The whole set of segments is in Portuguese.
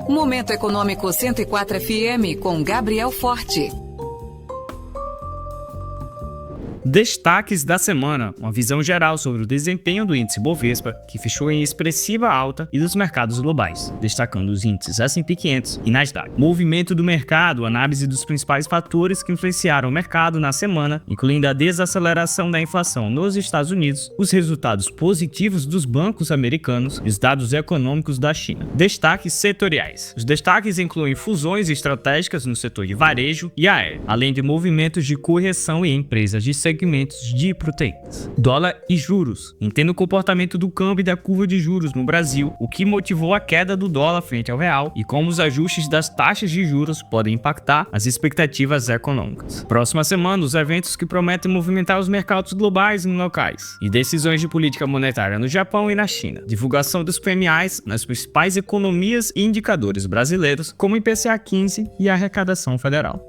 Momento Econômico 104 FM com Gabriel Forte. Destaques da semana, uma visão geral sobre o desempenho do índice Bovespa, que fechou em expressiva alta, e dos mercados globais, destacando os índices S&P 500 e Nasdaq. Movimento do mercado, análise dos principais fatores que influenciaram o mercado na semana, incluindo a desaceleração da inflação nos Estados Unidos, os resultados positivos dos bancos americanos e os dados econômicos da China. Destaques setoriais. Os destaques incluem fusões estratégicas no setor de varejo e aéreo, além de movimentos de correção em empresas de segmentos de proteínas. Dólar e juros. Entenda o comportamento do câmbio e da curva de juros no Brasil, o que motivou a queda do dólar frente ao real e como os ajustes das taxas de juros podem impactar as expectativas econômicas. Próxima semana, os eventos que prometem movimentar os mercados globais e locais e decisões de política monetária no Japão e na China. Divulgação dos PMIs nas principais economias e indicadores brasileiros, como o IPCA 15 e a arrecadação federal.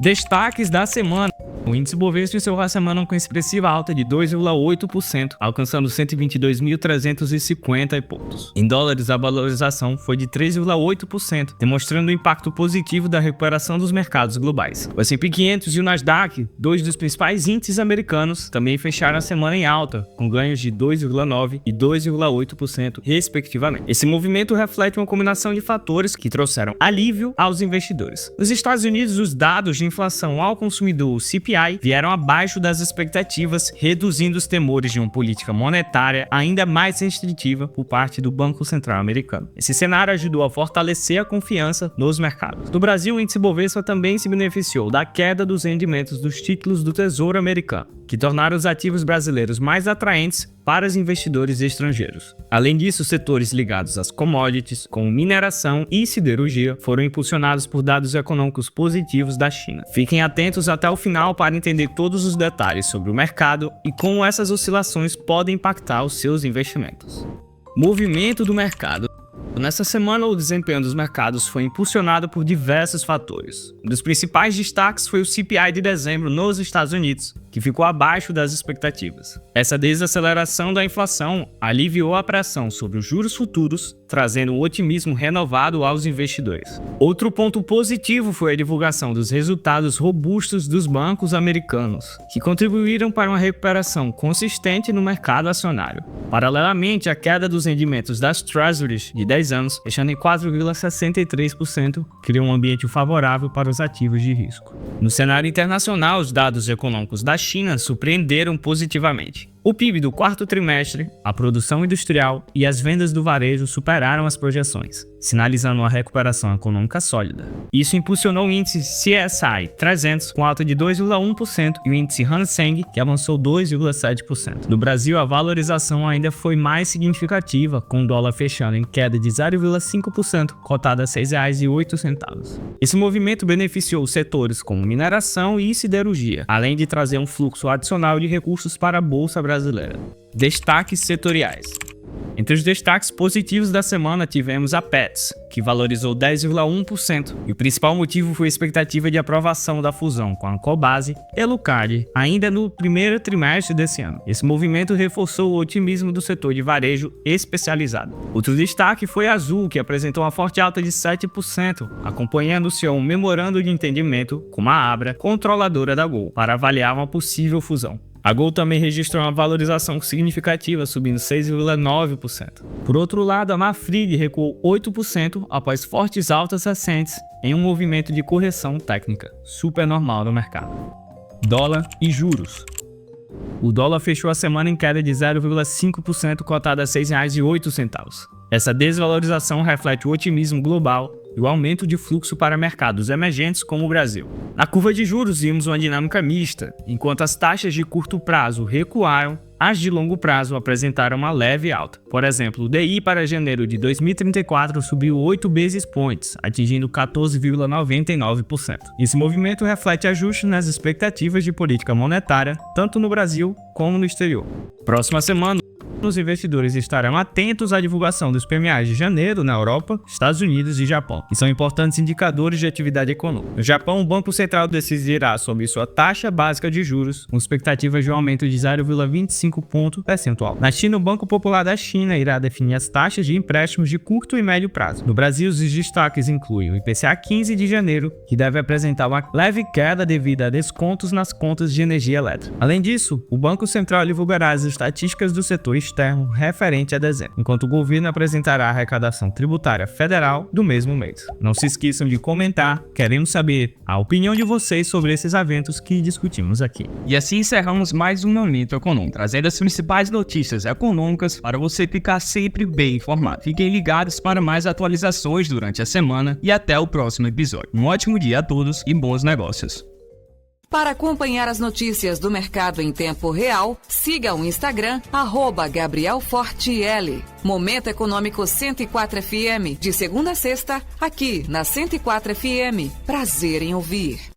Destaques da semana. O índice Bovespa encerrou a semana com expressiva alta de 2,8%, alcançando 122.350 pontos. Em dólares, a valorização foi de 3,8%, demonstrando o impacto positivo da recuperação dos mercados globais. O S&P 500 e o Nasdaq, dois dos principais índices americanos, também fecharam a semana em alta, com ganhos de 2,9% e 2,8%, respectivamente. Esse movimento reflete uma combinação de fatores que trouxeram alívio aos investidores. Nos Estados Unidos, os dados de inflação ao consumidor, o CPI, vieram abaixo das expectativas, reduzindo os temores de uma política monetária ainda mais restritiva por parte do Banco Central americano. Esse cenário ajudou a fortalecer a confiança nos mercados. No Brasil, o índice Bovespa também se beneficiou da queda dos rendimentos dos títulos do Tesouro americano, que tornaram os ativos brasileiros mais atraentes para os investidores estrangeiros. Além disso, setores ligados às commodities, como mineração e siderurgia, foram impulsionados por dados econômicos positivos da China. Fiquem atentos até o final para entender todos os detalhes sobre o mercado e como essas oscilações podem impactar os seus investimentos. Movimento do mercado. Nessa semana, o desempenho dos mercados foi impulsionado por diversos fatores. Um dos principais destaques foi o CPI de dezembro nos Estados Unidos, que ficou abaixo das expectativas. Essa desaceleração da inflação aliviou a pressão sobre os juros futuros, trazendo um otimismo renovado aos investidores. Outro ponto positivo foi a divulgação dos resultados robustos dos bancos americanos, que contribuíram para uma recuperação consistente no mercado acionário. Paralelamente, a queda dos rendimentos das Treasuries de 10 anos, fechando em 4,63%, criou um ambiente favorável para os ativos de risco. No cenário internacional, os dados econômicos da China surpreenderam positivamente. O PIB do quarto trimestre, a produção industrial e as vendas do varejo superaram as projeções, sinalizando uma recuperação econômica sólida. Isso impulsionou o índice CSI 300 com alta de 2,1% e o índice Hang Seng, que avançou 2,7%. No Brasil, a valorização ainda foi mais significativa, com o dólar fechando em queda de 0,5%, cotado a R$ 6,08. Esse movimento beneficiou setores como mineração e siderurgia, além de trazer um fluxo adicional de recursos para a Bolsa Brasileira. Destaques setoriais. Entre os destaques positivos da semana tivemos a Petz, que valorizou 10,1%, e o principal motivo foi a expectativa de aprovação da fusão com a Cobasi e Lucard ainda no primeiro trimestre desse ano. Esse movimento reforçou o otimismo do setor de varejo especializado. Outro destaque foi a Azul, que apresentou uma forte alta de 7%. A companhia anunciou um memorando de entendimento com a Abra, controladora da Gol, para avaliar uma possível fusão. A Gol também registrou uma valorização significativa, subindo 6,9%. Por outro lado, a Marfrig recuou 8% após fortes altas recentes em um movimento de correção técnica, super normal no mercado. Dólar e juros. O dólar fechou a semana em queda de 0,5%, cotado a R$ 6,08. Essa desvalorização reflete o otimismo global e o aumento de fluxo para mercados emergentes como o Brasil. Na curva de juros vimos uma dinâmica mista. Enquanto as taxas de curto prazo recuaram, as de longo prazo apresentaram uma leve alta. Por exemplo, o DI para janeiro de 2034 subiu 8 basis points, atingindo 14,99%. Esse movimento reflete ajustes nas expectativas de política monetária, tanto no Brasil como no exterior. Próxima semana, Os investidores estarão atentos à divulgação dos PMIs de janeiro na Europa, Estados Unidos e Japão, que são importantes indicadores de atividade econômica. No Japão, o Banco Central decidirá sobre sua taxa básica de juros, com expectativas de um aumento de 0,25 ponto percentual. Na China, o Banco Popular da China irá definir as taxas de empréstimos de curto e médio prazo. No Brasil, os destaques incluem o IPCA 15 de janeiro, que deve apresentar uma leve queda devido a descontos nas contas de energia elétrica. Além disso, o Banco Central divulgará as estatísticas do setor externo referente a dezembro, enquanto o governo apresentará a arrecadação tributária federal do mesmo mês. Não se esqueçam de comentar, queremos saber a opinião de vocês sobre esses eventos que discutimos aqui. E assim encerramos mais um Momento Econômico, trazendo as principais notícias econômicas para você ficar sempre bem informado. Fiquem ligados para mais atualizações durante a semana e até o próximo episódio. Um ótimo dia a todos e bons negócios. Para acompanhar as notícias do mercado em tempo real, siga o Instagram @GabrielFortiL. Momento Econômico 104 FM, de segunda a sexta, aqui na 104 FM. Prazer em ouvir.